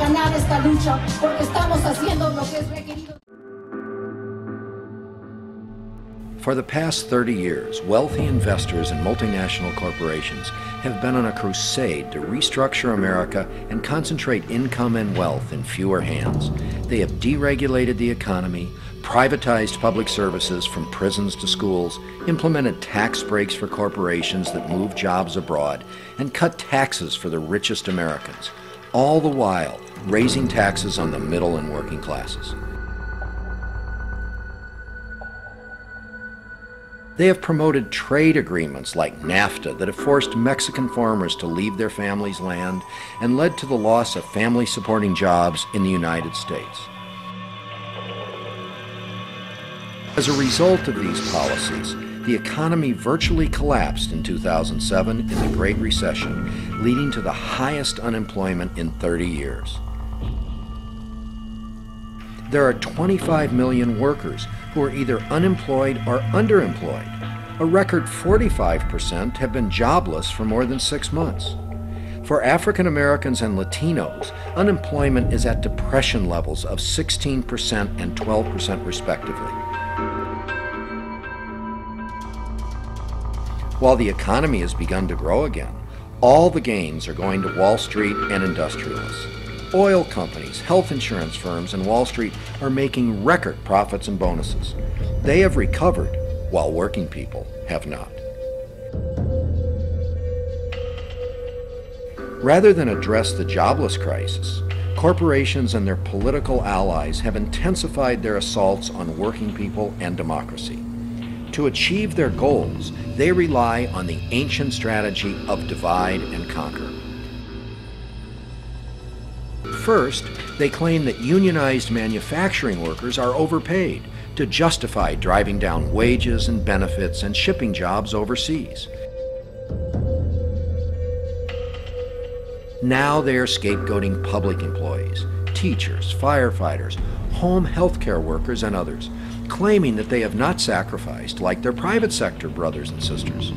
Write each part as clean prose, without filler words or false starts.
ganar esta lucha porque estamos haciendo lo que es requerido. For the past 30 years, wealthy investors and multinational corporations have been on a crusade to restructure America and concentrate income and wealth in fewer hands. They have deregulated the economy, privatized public services from prisons to schools, implemented tax breaks for corporations that move jobs abroad, and cut taxes for the richest Americans, all the while raising taxes on the middle and working classes. They have promoted trade agreements like NAFTA that have forced Mexican farmers to leave their families' land and led to the loss of family-supporting jobs in the United States. As a result of these policies, the economy virtually collapsed in 2007 in the Great Recession, leading to the highest unemployment in 30 years. There are 25 million workers who are either unemployed or underemployed. A record 45% have been jobless for more than 6 months. For African Americans and Latinos, unemployment is at depression levels of 16% and 12% respectively. While the economy has begun to grow again, all the gains are going to Wall Street and industrialists. Oil companies, health insurance firms, and Wall Street are making record profits and bonuses. They have recovered, while working people have not. Rather than address the jobless crisis, corporations and their political allies have intensified their assaults on working people and democracy. To achieve their goals, they rely on the ancient strategy of divide and conquer. First, they claim that unionized manufacturing workers are overpaid to justify driving down wages and benefits and shipping jobs overseas. Now they are scapegoating public employees, teachers, firefighters, home health care workers, and others, claiming that they have not sacrificed like their private sector brothers and sisters.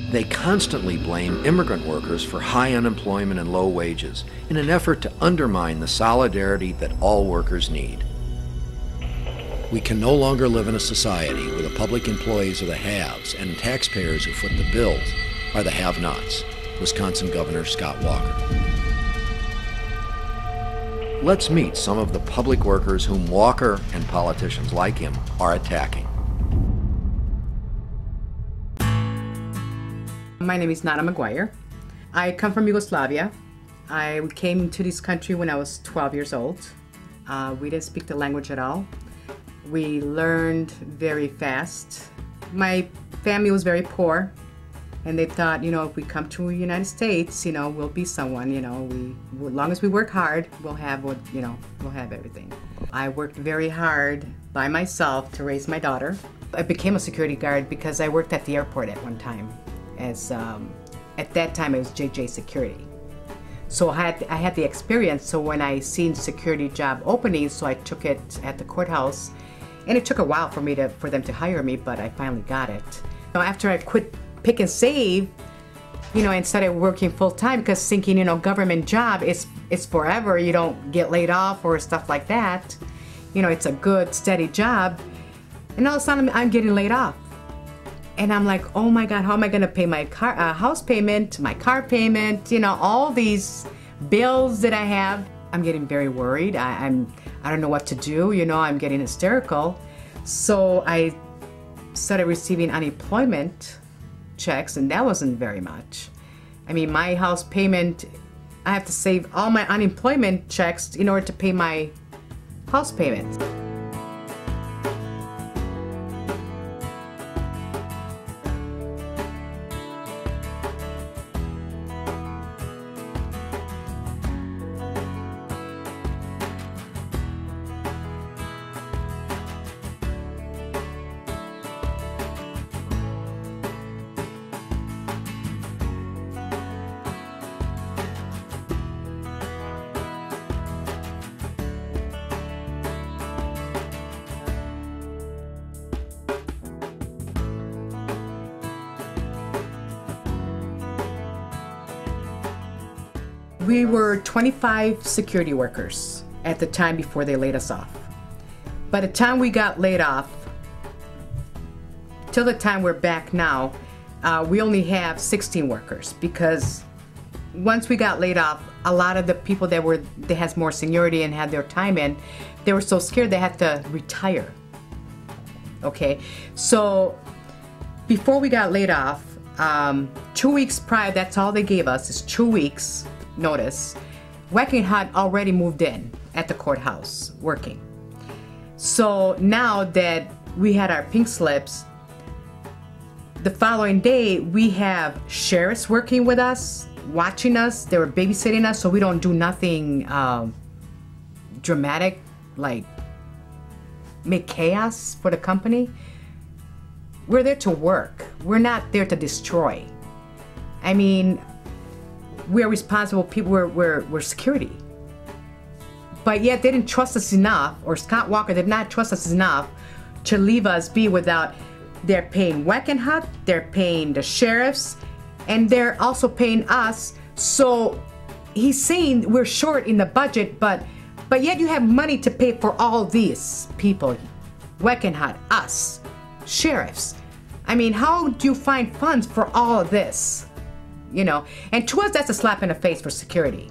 They constantly blame immigrant workers for high unemployment and low wages in an effort to undermine the solidarity that all workers need. We can no longer live in a society where the public employees are the haves and taxpayers who foot the bills are the have-nots. Wisconsin Governor Scott Walker. Let's meet some of the public workers whom Walker and politicians like him are attacking. My name is Nana McGuire. I come from Yugoslavia. I came to this country when I was 12 years old. We didn't speak the language at all. We learned very fast. My family was very poor, and they thought, if we come to the United States, we'll be someone, as long as we work hard, we'll have we'll have everything. I worked very hard by myself to raise my daughter. I became a security guard because I worked at the airport at one time. At that time it was JJ Security. So I had the experience, so when I seen security job openings, so I took it at the courthouse, and it took a while for them to hire me, but I finally got it. After I quit Pick and Save, and started working full time, because thinking, government job is forever, you don't get laid off or stuff like that. It's a good, steady job, and all of a sudden I'm getting laid off. And I'm like, oh my God, how am I gonna pay my house payment, my car payment, all these bills that I have? I'm getting very worried. I don't know what to do, I'm getting hysterical. So I started receiving unemployment checks, and that wasn't very much. I mean, my house payment, I have to save all my unemployment checks in order to pay my house payment. We were 25 security workers at the time before they laid us off. By the time we got laid off, till the time we're back now, we only have 16 workers, because once we got laid off, a lot of the people that had more seniority and had their time in, they were so scared they had to retire. Okay, so before we got laid off, 2 weeks prior, that's all they gave us, is 2 weeks notice. Whacking Hut already moved in at the courthouse working. So now that we had our pink slips, the following day we have sheriffs working with us, watching us. They were babysitting us, so we don't do nothing dramatic, like make chaos for the company. We're there to work. We're not there to destroy. I mean, we're responsible people. We're security. But yet they didn't trust us enough, or Scott Walker did not trust us enough to leave us be without. They're paying Whacking Hut, they're paying the sheriffs, and they're also paying us. So he's saying we're short in the budget, but yet you have money to pay for all these people. Whacking Hut, us, sheriffs. I mean, how do you find funds for all of this? You know, and to us, that's a slap in the face for security.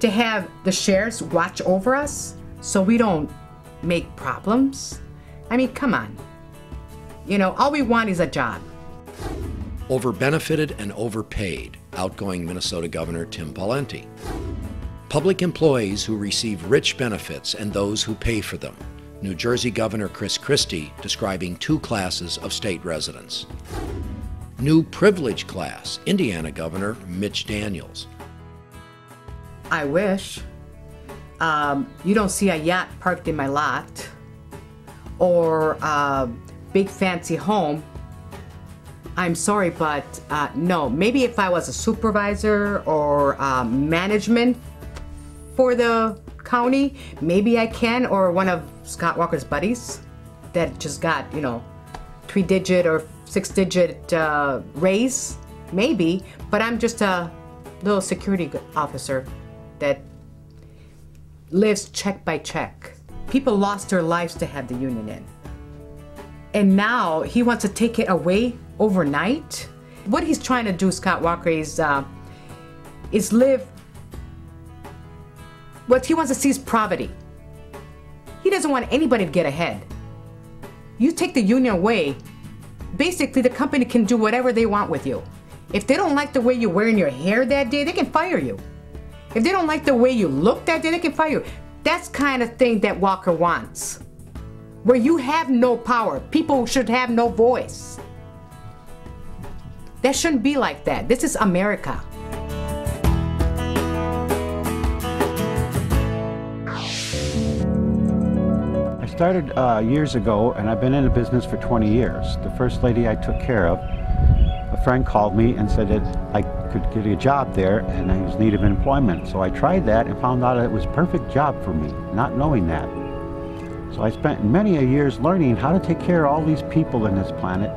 To have the sheriffs watch over us so we don't make problems. I mean, come on. You know, all we want is a job. Over-benefited and overpaid, outgoing Minnesota Governor Tim Pawlenty. Public employees who receive rich benefits and those who pay for them. New Jersey Governor Chris Christie describing two classes of state residents. New privilege class, Indiana Governor Mitch Daniels. I wish. You don't see a yacht parked in my lot, or a big fancy home. I'm sorry, but no. Maybe if I was a supervisor or management for the county, maybe I can, or one of Scott Walker's buddies that just got, you know, 3-digit or 6-digit raise, maybe. But I'm just a little security officer that lives check by check. People lost their lives to have the union in. And now he wants to take it away overnight. What he's trying to do, Scott Walker, is live. What he wants to see is poverty. He doesn't want anybody to get ahead. You take the union away, basically the company can do whatever they want with you. If they don't like the way you're wearing your hair that day, they can fire you. If they don't like the way you look that day, they can fire you. That's kind of thing that Walker wants. Where you have no power. People should have no voice. That shouldn't be like that. This is America. I started years ago, and I've been in the business for 20 years. The first lady I took care of, a friend called me and said that I could get a job there and I was in need of employment. So I tried that and found out it was a perfect job for me, not knowing that. So I spent many a years learning how to take care of all these people in this planet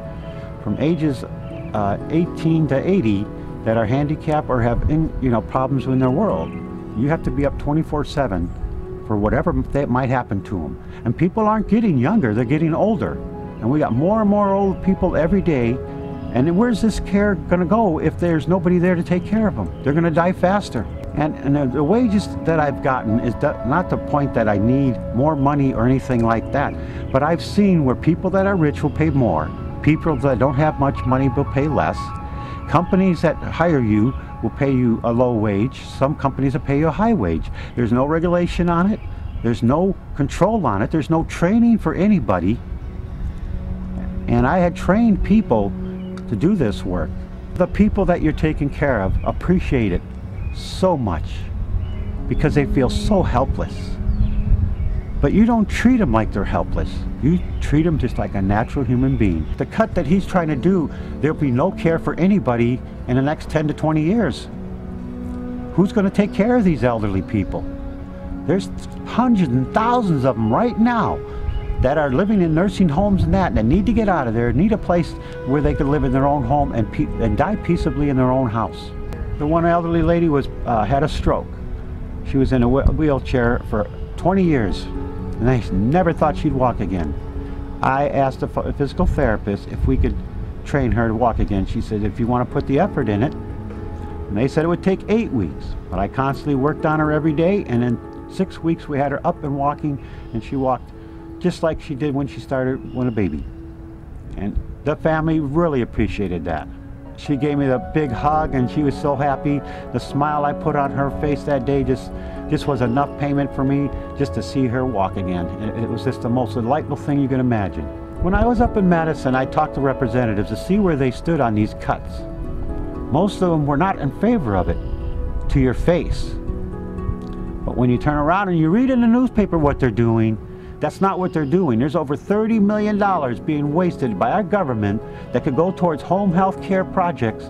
from ages 18 to 80 that are handicapped or have problems in their world. You have to be up 24/7 for whatever that might happen to them. And people aren't getting younger, they're getting older. And we got more and more old people every day. And where's this care going to go if there's nobody there to take care of them? They're going to die faster. And the wages that I've gotten is not the point that I need more money or anything like that. But I've seen where people that are rich will pay more. People that don't have much money will pay less. Companies that hire you will pay you a low wage. Some companies will pay you a high wage. There's no regulation on it. There's no control on it. There's no training for anybody. And I had trained people to do this work. The people that you're taking care of appreciate it so much because they feel so helpless. But you don't treat them like they're helpless. You treat them just like a natural human being. The cut that he's trying to do, there'll be no care for anybody in the next 10 to 20 years. Who's going to take care of these elderly people? There's hundreds and thousands of them right now that are living in nursing homes and that need to get out of there, need a place where they can live in their own home and die peaceably in their own house. The one elderly lady had a stroke. She was in a wheelchair for 20 years, and they never thought she'd walk again. I asked a physical therapist if we could train her to walk again. She said, if you want to put the effort in it. And they said it would take 8 weeks, but I constantly worked on her every day, and in 6 weeks we had her up and walking, and she walked just like she did when she started when a baby. And the family really appreciated that. She gave me the big hug, and she was so happy. The smile I put on her face that day just was enough payment for me just to see her walk again. It was just the most delightful thing you can imagine. When I was up in Madison, I talked to representatives to see where they stood on these cuts. Most of them were not in favor of it, to your face. But when you turn around and you read in the newspaper what they're doing, that's not what they're doing. There's over $30 million being wasted by our government that could go towards home health care projects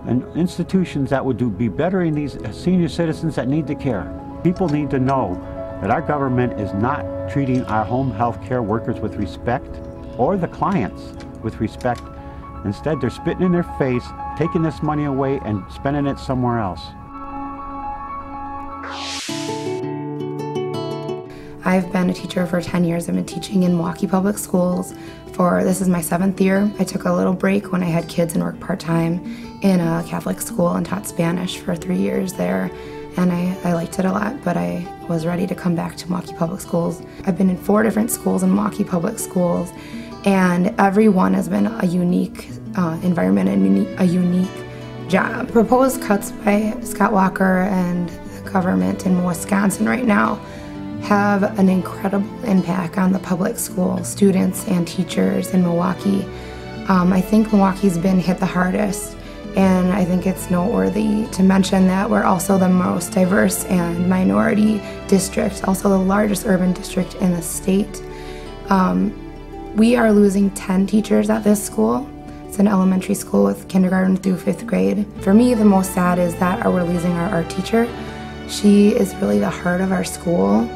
and institutions that would be bettering these senior citizens that need the care. People need to know that our government is not treating our home health care workers with respect, or the clients with respect. Instead, they're spitting in their face, taking this money away and spending it somewhere else. I've been a teacher for 10 years. I've been teaching in Milwaukee Public Schools this is my 7th year. I took a little break when I had kids and worked part-time in a Catholic school and taught Spanish for 3 years there. And I liked it a lot, but I was ready to come back to Milwaukee Public Schools. I've been in 4 different schools in Milwaukee Public Schools, and every one has been a unique environment and a unique job. Proposed cuts by Scott Walker and the government in Wisconsin right now have an incredible impact on the public school students and teachers in Milwaukee. I think Milwaukee's been hit the hardest, and I think it's noteworthy to mention that we're also the most diverse and minority district, also the largest urban district in the state. We are losing 10 teachers at this school. It's an elementary school with kindergarten through 5th grade. For me, the most sad is that we're losing our art teacher. She is really the heart of our school.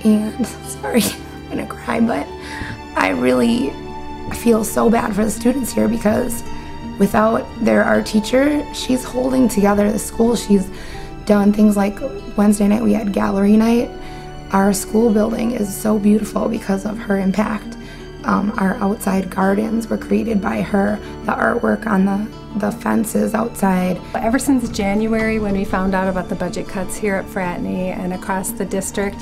And sorry, I'm gonna cry, but I really feel so bad for the students here, because without their art teacher, she's holding together the school. She's done things like Wednesday night we had gallery night. Our school building is so beautiful because of her impact. Our outside gardens were created by her, the artwork on the fences outside. Ever since January, when we found out about the budget cuts here at Fratney and across the district,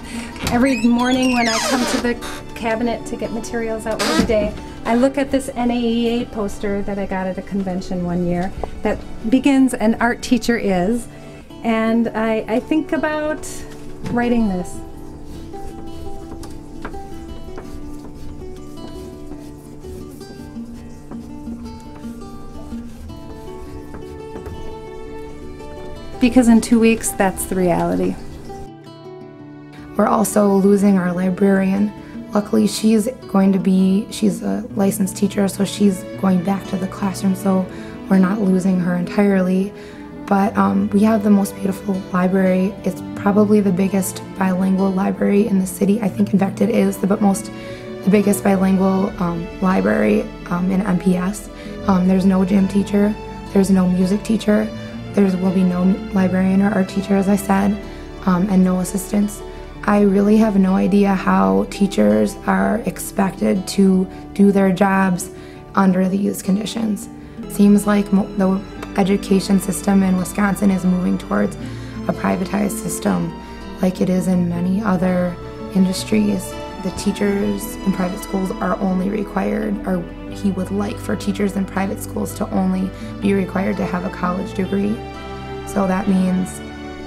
every morning when I come to the cabinet to get materials out for the day, I look at this NAEA poster that I got at a convention one year that begins "An art teacher is," and I think about writing this. Because in 2 weeks, that's the reality. We're also losing our librarian. Luckily, she's a licensed teacher, so she's going back to the classroom, so we're not losing her entirely. But we have the most beautiful library. It's probably the biggest bilingual library in the city. I think, in fact, it is the biggest bilingual library in MPS. There's no gym teacher, there's no music teacher, there will be no librarian or art teacher, as I said, and no assistants. I really have no idea how teachers are expected to do their jobs under these conditions. It seems like the education system in Wisconsin is moving towards a privatized system, like it is in many other industries. The teachers in private schools are only required, or he would like for teachers in private schools to only be required to have a college degree. So that means,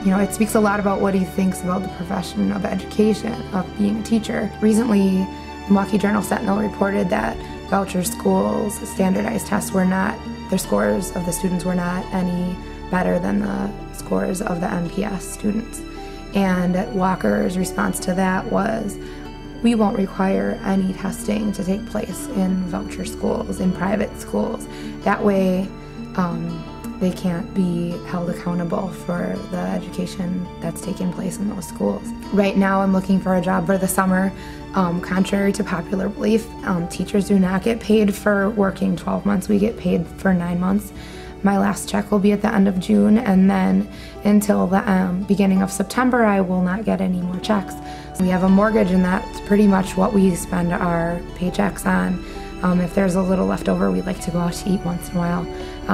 it speaks a lot about what he thinks about the profession of education, of being a teacher. Recently, the Milwaukee Journal-Sentinel reported that voucher schools' standardized tests their scores of the students were not any better than the scores of the MPS students. And Walker's response to that was, we won't require any testing to take place in voucher schools, in private schools. That way, they can't be held accountable for the education that's taking place in those schools. Right now, I'm looking for a job for the summer. Contrary to popular belief, teachers do not get paid for working 12 months. We get paid for 9 months. My last check will be at the end of June, and then until the beginning of September, I will not get any more checks. We have a mortgage, and that's pretty much what we spend our paychecks on. If there's a little left over, we like to go out to eat once in a while.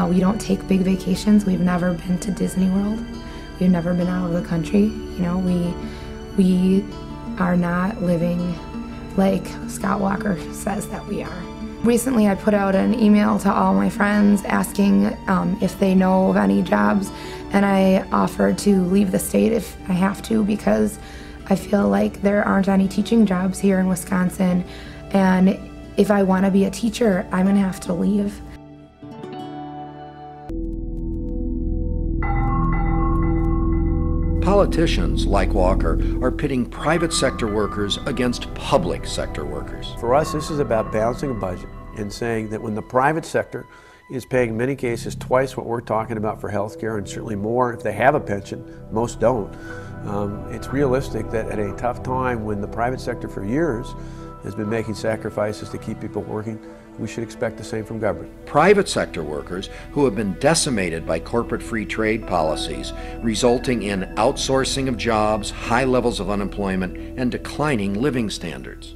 We don't take big vacations. We've never been to Disney World. We've never been out of the country. You know, we are not living like Scott Walker says that we are. Recently I put out an email to all my friends asking if they know of any jobs, and I offered to leave the state if I have to, because I feel like there aren't any teaching jobs here in Wisconsin, and if I want to be a teacher, I'm going to have to leave. Politicians, like Walker, are pitting private sector workers against public sector workers. For us, this is about balancing a budget and saying that when the private sector is paying in many cases twice what we're talking about for health care, and certainly more if they have a pension, most don't, it's realistic that at a tough time when the private sector for years has been making sacrifices to keep people working, we should expect the same from government. Private sector workers who have been decimated by corporate free trade policies, resulting in outsourcing of jobs, high levels of unemployment, and declining living standards.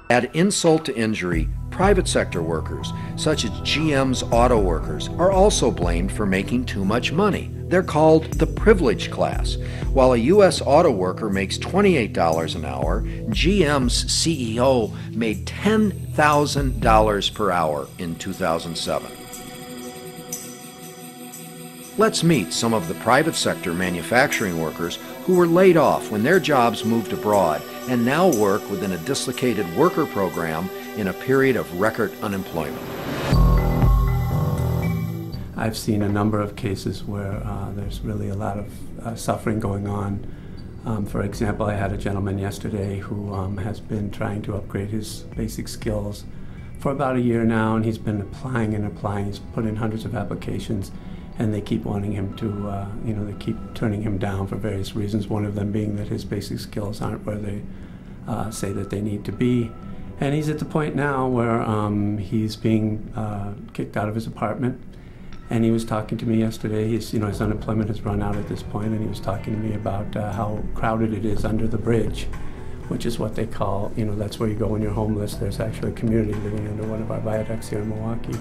Add insult to injury, private sector workers, such as GM's auto workers, are also blamed for making too much money. They're called the privileged class. While a U.S. auto worker makes $28 an hour, GM's CEO made $10,000 per hour in 2007. Let's meet some of the private sector manufacturing workers who were laid off when their jobs moved abroad and now work within a dislocated worker program in a period of record unemployment. I've seen a number of cases where there's really a lot of suffering going on. For example, I had a gentleman yesterday who has been trying to upgrade his basic skills for about a year now, and he's been applying and applying. He's put in hundreds of applications, and they keep wanting him to, they keep turning him down for various reasons, one of them being that his basic skills aren't where they say that they need to be. And he's at the point now where he's being kicked out of his apartment. And he was talking to me yesterday. His unemployment has run out at this point, and he was talking to me about how crowded it is under the bridge, which is what they call, that's where you go when you're homeless. There's actually a community living under one of our viaducts here in Milwaukee.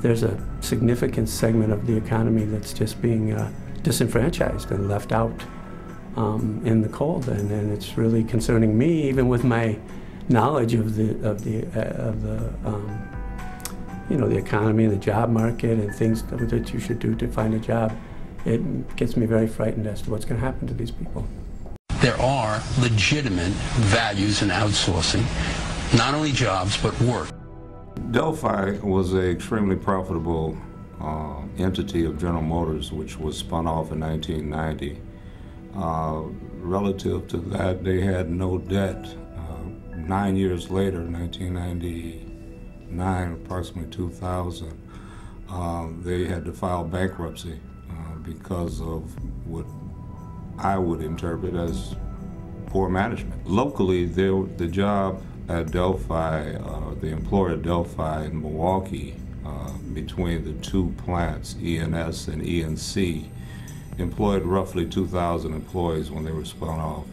There's a significant segment of the economy that's just being disenfranchised and left out in the cold, and it's really concerning me, even with my knowledge of the economy, the job market, and things that you should do to find a job. It gets me very frightened as to what's going to happen to these people. There are legitimate values in outsourcing, not only jobs, but work. Delphi was an extremely profitable entity of General Motors, which was spun off in 1990. Relative to that, they had no debt. 9 years later, 1999, approximately 2000, they had to file bankruptcy because of what I would interpret as poor management. Locally, the job at Delphi, the employer at Delphi in Milwaukee, between the two plants, ENS and ENC, employed roughly 2,000 employees when they were spun off.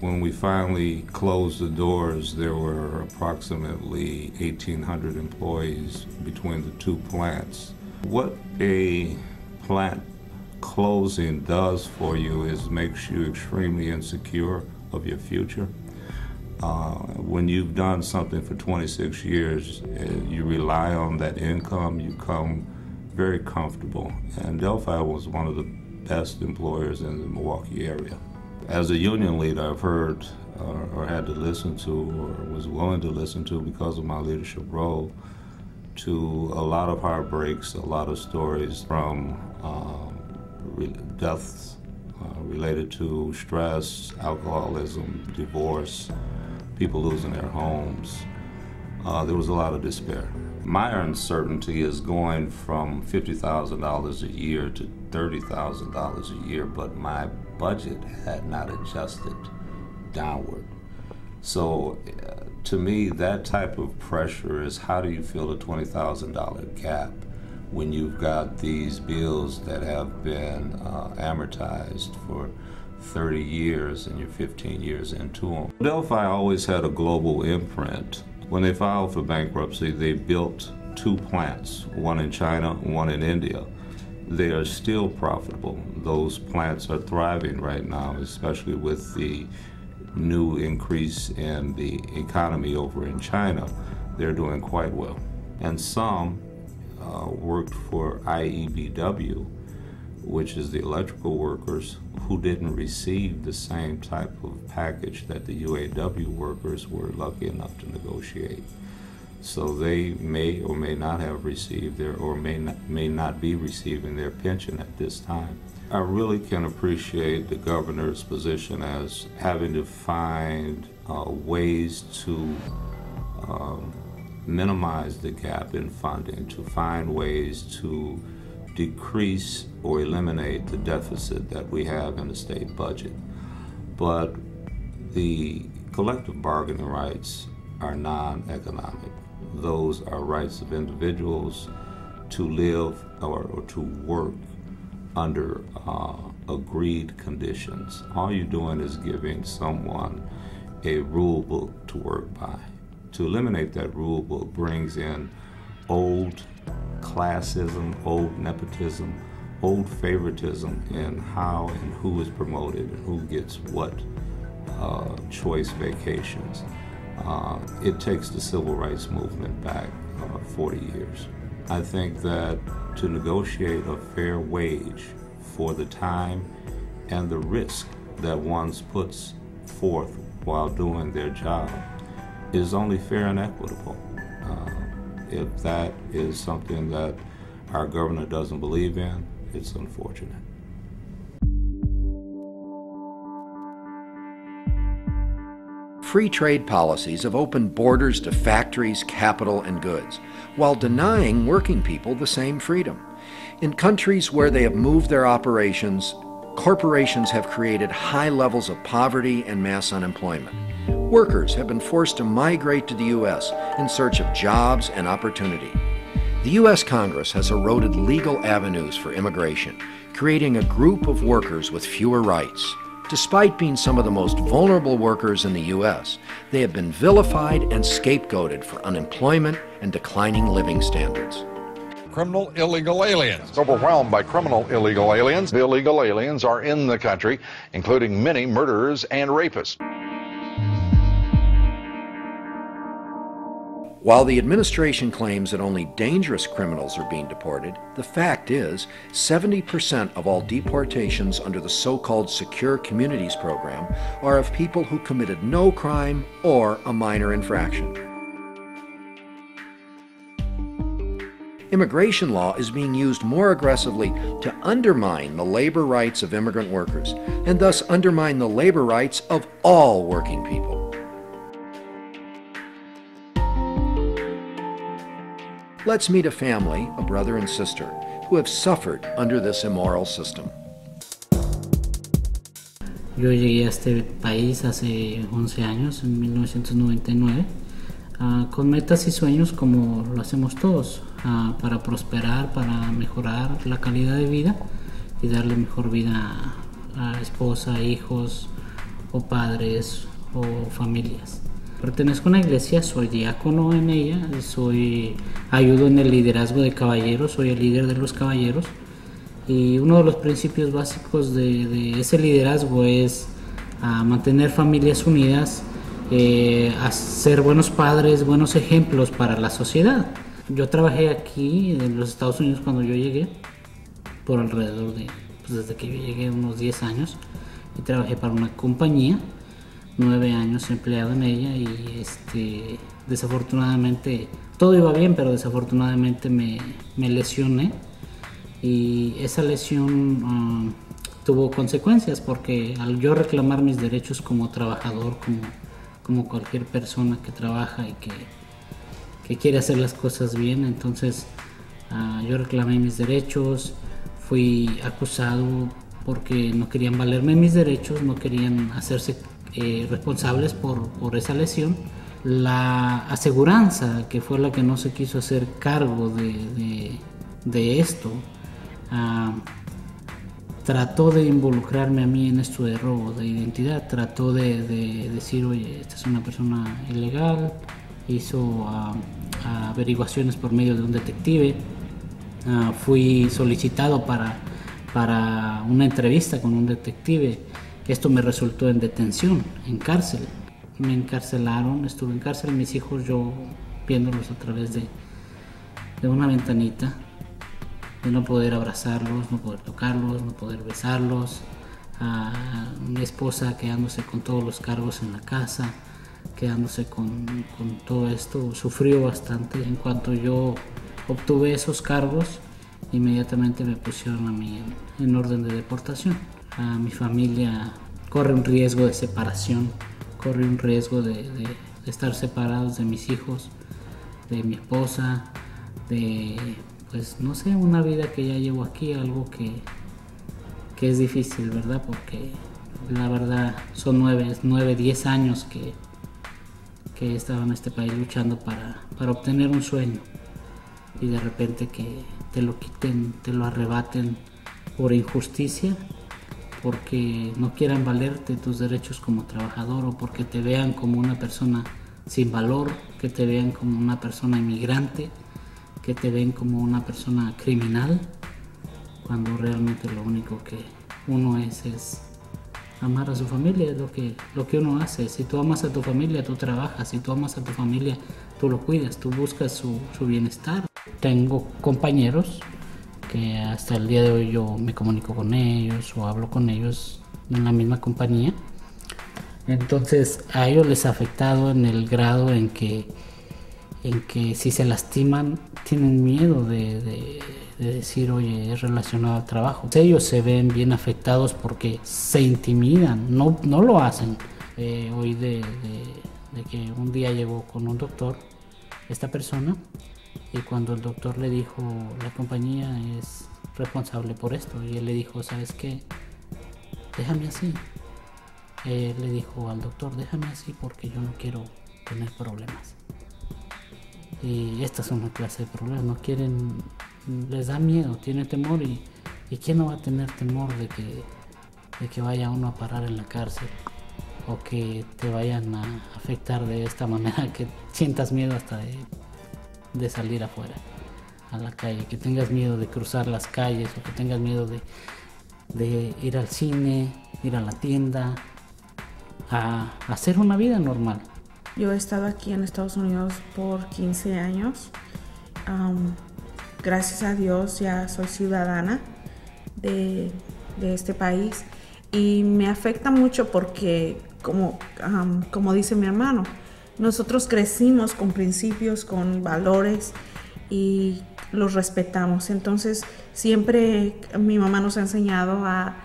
When we finally closed the doors, there were approximately 1,800 employees between the two plants. What a plant closing does for you is makes you extremely insecure of your future. When you've done something for 26 years, you rely on that income, you come very comfortable. And Delphi was one of the best employers in the Milwaukee area. As a union leader, I've heard or had to listen to, or was willing to listen to because of my leadership role, to a lot of heartbreaks, a lot of stories from deaths related to stress, alcoholism, divorce, people losing their homes. There was a lot of despair. My uncertainty is going from $50,000 a year to $30,000 a year, but my budget had not adjusted downward. So to me, that type of pressure is, how do you fill a $20,000 gap when you've got these bills that have been amortized for 30 years and you're 15 years into them? Delphi always had a global imprint. When they filed for bankruptcy, they built 2 plants, one in China, one in India. They are still profitable. Those plants are thriving right now, especially with the new increase in the economy over in China. They're doing quite well. And some worked for IEBW, which is the electrical workers, who didn't receive the same type of package that the UAW workers were lucky enough to negotiate. So they may or may not have received their, or may not be receiving their pension at this time. I really can appreciate the governor's position as having to find ways to minimize the gap in funding, to find ways to decrease or eliminate the deficit that we have in the state budget. But the collective bargaining rights are non-economic. Those are rights of individuals to live or to work under agreed conditions. All you're doing is giving someone a rule book to work by. To eliminate that rule book brings in old classism, old nepotism, old favoritism in how and who is promoted and who gets what choice vacations. It takes the civil rights movement back 40 years. I think that to negotiate a fair wage for the time and the risk that one puts forth while doing their job is only fair and equitable. If that is something that our governor doesn't believe in, it's unfortunate. Free trade policies have opened borders to factories, capital, and goods, while denying working people the same freedom. In countries where they have moved their operations, corporations have created high levels of poverty and mass unemployment. Workers have been forced to migrate to the U.S. in search of jobs and opportunity. The U.S. Congress has eroded legal avenues for immigration, creating a group of workers with fewer rights. Despite being some of the most vulnerable workers in the U.S., they have been vilified and scapegoated for unemployment and declining living standards. Criminal illegal aliens. Overwhelmed by criminal illegal aliens. The illegal aliens are in the country, including many murderers and rapists. While the administration claims that only dangerous criminals are being deported, the fact is 70% of all deportations under the so-called Secure Communities program are of people who committed no crime or a minor infraction. Immigration law is being used more aggressively to undermine the labor rights of immigrant workers and thus undermine the labor rights of all working people. Let's meet a family, a brother and sister, who have suffered under this immoral system. Yo llegué a este país hace 11 años, en 1999, con metas y sueños como lo hacemos todos, para prosperar, para mejorar la calidad de vida y darle mejor vida a esposa, hijos o padres o familias. Pertenezco a una iglesia, soy diácono en ella, ayudo en el liderazgo de caballeros, soy el líder de los caballeros, y uno de los principios básicos de ese liderazgo es mantener familias unidas, ser buenos padres, buenos ejemplos para la sociedad. Yo trabajé aquí en los Estados Unidos cuando yo llegué, por alrededor de, desde que yo llegué, unos 10 años, y trabajé para una compañía, 9 años empleado en ella, y desafortunadamente todo iba bien, pero desafortunadamente me lesioné, y esa lesión tuvo consecuencias, porque al yo reclamar mis derechos como trabajador, como cualquier persona que trabaja y que quiere hacer las cosas bien, entonces yo reclamé mis derechos, fui acusado porque no querían valerme mis derechos, no querían hacerse responsables por esa lesión, La aseguranza, que fue la que no se quiso hacer cargo de esto, trató de involucrarme a mí en esto de robo de identidad, trató de decir, oye, esta es una persona ilegal, hizo averiguaciones por medio de un detective, fui solicitado para una entrevista con un detective, esto me resultó en detención, en cárcel, me encarcelaron, estuve en cárcel, mis hijos yo viéndolos a través de una ventanita, de no poder abrazarlos, no poder tocarlos, no poder besarlos, mi esposa quedándose con todos los cargos en la casa, quedándose con todo esto, sufrió bastante. En cuanto yo obtuve esos cargos, inmediatamente me pusieron a mí en orden de deportación. Mi familia corre un riesgo de separación, corre un riesgo de estar separados de mis hijos, de mi esposa, de, pues no sé, una vida que ya llevo aquí, algo que es difícil, ¿verdad? Porque la verdad son 9, 10 años que he estado en este país luchando para obtener un sueño, y de repente que te lo quiten, te lo arrebaten por injusticia, porque no quieran valerte tus derechos como trabajador, o porque te vean como una persona sin valor, que te vean como una persona inmigrante, que te ven como una persona criminal, cuando realmente lo único que uno es amar a su familia, es lo que uno hace. Si tú amas a tu familia, tú trabajas. Si tú amas a tu familia, tú lo cuidas, tú buscas su bienestar. Tengo compañeros que hasta el día de hoy yo me comunico con ellos o hablo con ellos en la misma compañía. Entonces a ellos les ha afectado en el grado en que si se lastiman tienen miedo de decir, oye, es relacionado al trabajo. Ellos se ven bien afectados porque se intimidan, no lo hacen. Oí de que un día llegó con un doctor esta persona, y cuando el doctor le dijo, la compañía es responsable por esto, y él le dijo, ¿sabes qué? Déjame así. Él le dijo al doctor, déjame así porque yo no quiero tener problemas. Y estas son una clase de problemas, no quieren, les da miedo, tienen temor, y ¿quién no va a tener temor de que vaya uno a parar en la cárcel, o que te vayan a afectar de esta manera, que sientas miedo hasta de salir afuera a la calle, que tengas miedo de cruzar las calles, o que tengas miedo de ir al cine, ir a la tienda, a hacer una vida normal? Yo he estado aquí en Estados Unidos por 15 años. Gracias a Dios ya soy ciudadana de este país, y me afecta mucho porque, como dice mi hermano, nosotros crecimos con principios, con valores, y los respetamos. Entonces siempre mi mamá nos ha enseñado a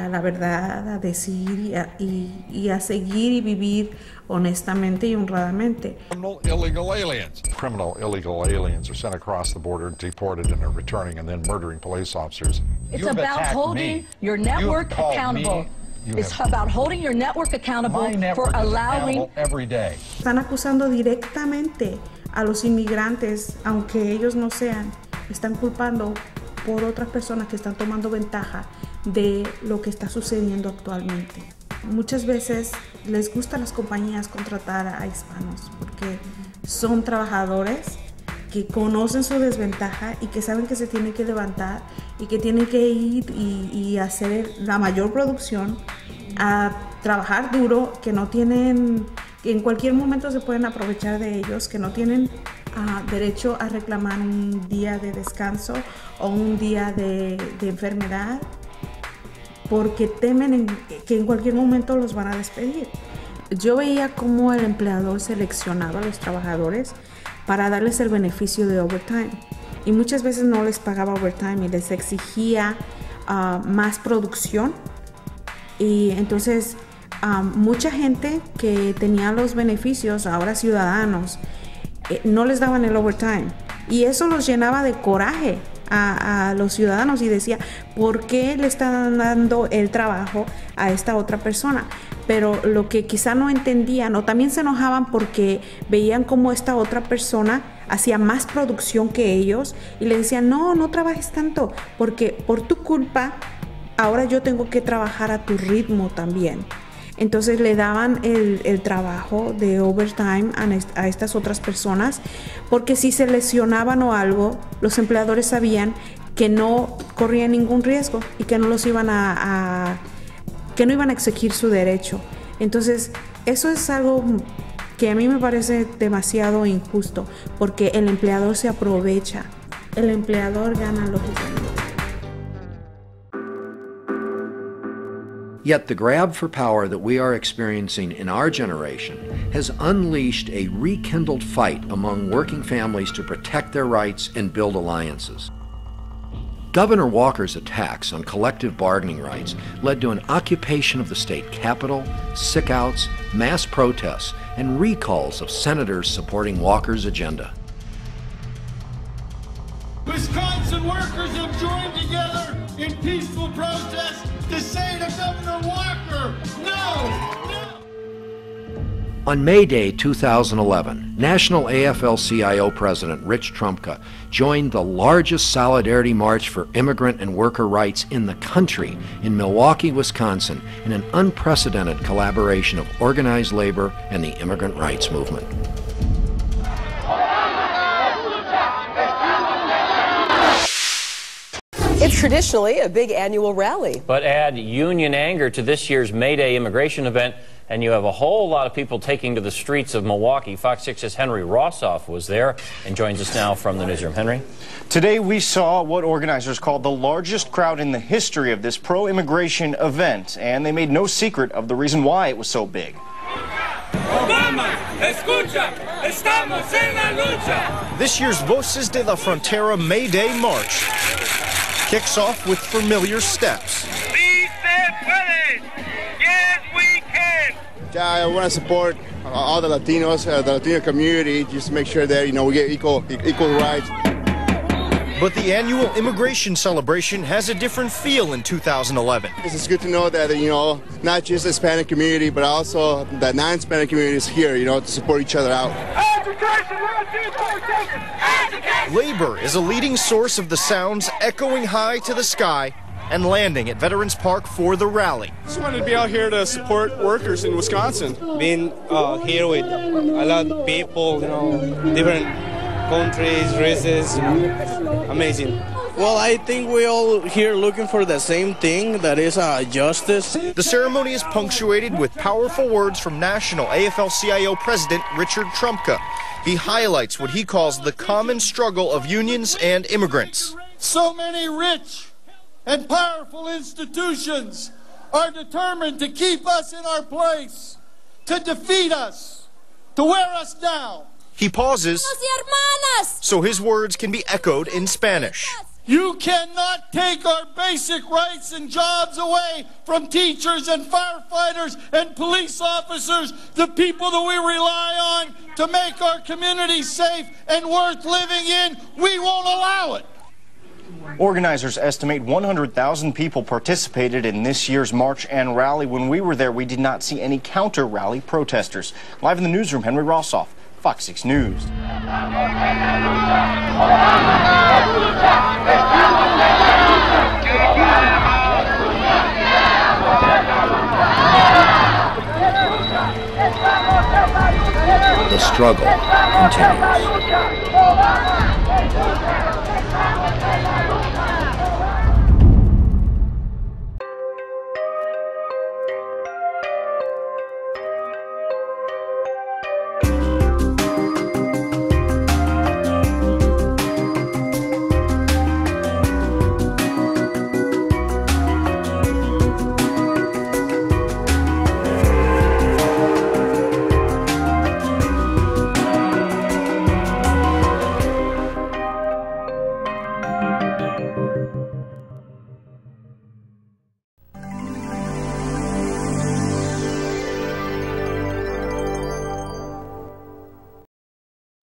la verdad, a decir y a seguir y vivir honestamente y honradamente. Criminal illegal aliens are sent across the border, deported, and are returning and then murdering police officers. It's about holding your network accountable. It's about holding your network accountable for allowing. Every day. Están acusando directamente a los inmigrantes, aunque ellos no sean. Están culpando por otras personas que están tomando ventaja de lo que está sucediendo actualmente. Muchas veces les gusta a las compañías contratar a hispanos porque son trabajadores que conocen su desventaja y que saben que se tienen que levantar y que tienen que ir y hacer la mayor producción, a trabajar duro, que no tienen, que en cualquier momento se pueden aprovechar de ellos, que no tienen derecho a reclamar un día de descanso o un día de enfermedad, porque temen que en cualquier momento los van a despedir. Yo veía cómo el empleador seleccionaba a los trabajadores para darles el beneficio de overtime, y muchas veces no les pagaba overtime y les exigía más producción, y entonces mucha gente que tenía los beneficios, ahora ciudadanos, no les daban el overtime, y eso los llenaba de coraje, a los ciudadanos y decía, ¿por qué le están dando el trabajo a esta otra persona? Pero lo que quizá no entendían, o también se enojaban porque veían como esta otra persona hacía más producción que ellos y le decían, no trabajes tanto, porque por tu culpa ahora yo tengo que trabajar a tu ritmo también. Entonces le daban el trabajo de overtime a estas otras personas, porque si se lesionaban o algo, los empleadores sabían que no corrían ningún riesgo y que no los iban que no iban a exigir su derecho. Entonces eso es algo que a mí me parece demasiado injusto, porque el empleador se aprovecha, el empleador gana lógicamente. Yet the grab for power that we are experiencing in our generation has unleashed a rekindled fight among working families to protect their rights and build alliances. Governor Walker's attacks on collective bargaining rights led to an occupation of the state capitol, sick-outs, mass protests, and recalls of senators supporting Walker's agenda. Wisconsin workers have joined together in peaceful protest to say to Governor Walker, no! On May Day 2011, National AFL-CIO President Rich Trumka joined the largest solidarity march for immigrant and worker rights in the country in Milwaukee, Wisconsin, in an unprecedented collaboration of organized labor and the immigrant rights movement. It's traditionally a big annual rally. But add union anger to this year's May Day immigration event, and you have a whole lot of people taking to the streets of Milwaukee. Fox 6's Henry Rossoff was there and joins us now from the newsroom. Henry? Today we saw what organizers called the largest crowd in the history of this pro-immigration event, and they made no secret of the reason why it was so big. Obama, escucha, estamos en la lucha. This year's Voces de la Frontera May Day March kicks off with familiar steps. I want to support all the Latinos, the Latino community, just to make sure that, we get equal rights. But the annual immigration celebration has a different feel in 2011. It's good to know that, not just the Hispanic community, but also the non-Hispanic community is here, to support each other out. Labor is a leading source of the sounds echoing high to the sky and landing at Veterans Park for the rally. Just wanted to be out here to support workers in Wisconsin. Being here with a lot of people, different countries, races, amazing. Well, I think we're all here looking for the same thing, that is justice. The ceremony is punctuated with powerful words from National AFL-CIO President Richard Trumka. He highlights what he calls the common struggle of unions and immigrants. So many rich and powerful institutions are determined to keep us in our place, to defeat us, to wear us down. He pauses so his words can be echoed in Spanish. You cannot take our basic rights and jobs away from teachers and firefighters and police officers, the people that we rely on to make our communities safe and worth living in. We won't allow it. Organizers estimate 100,000 people participated in this year's march and rally. When we were there, we did not see any counter-rally protesters. Live in the newsroom, Henry Rossoff, Fox 6 News. The struggle continues.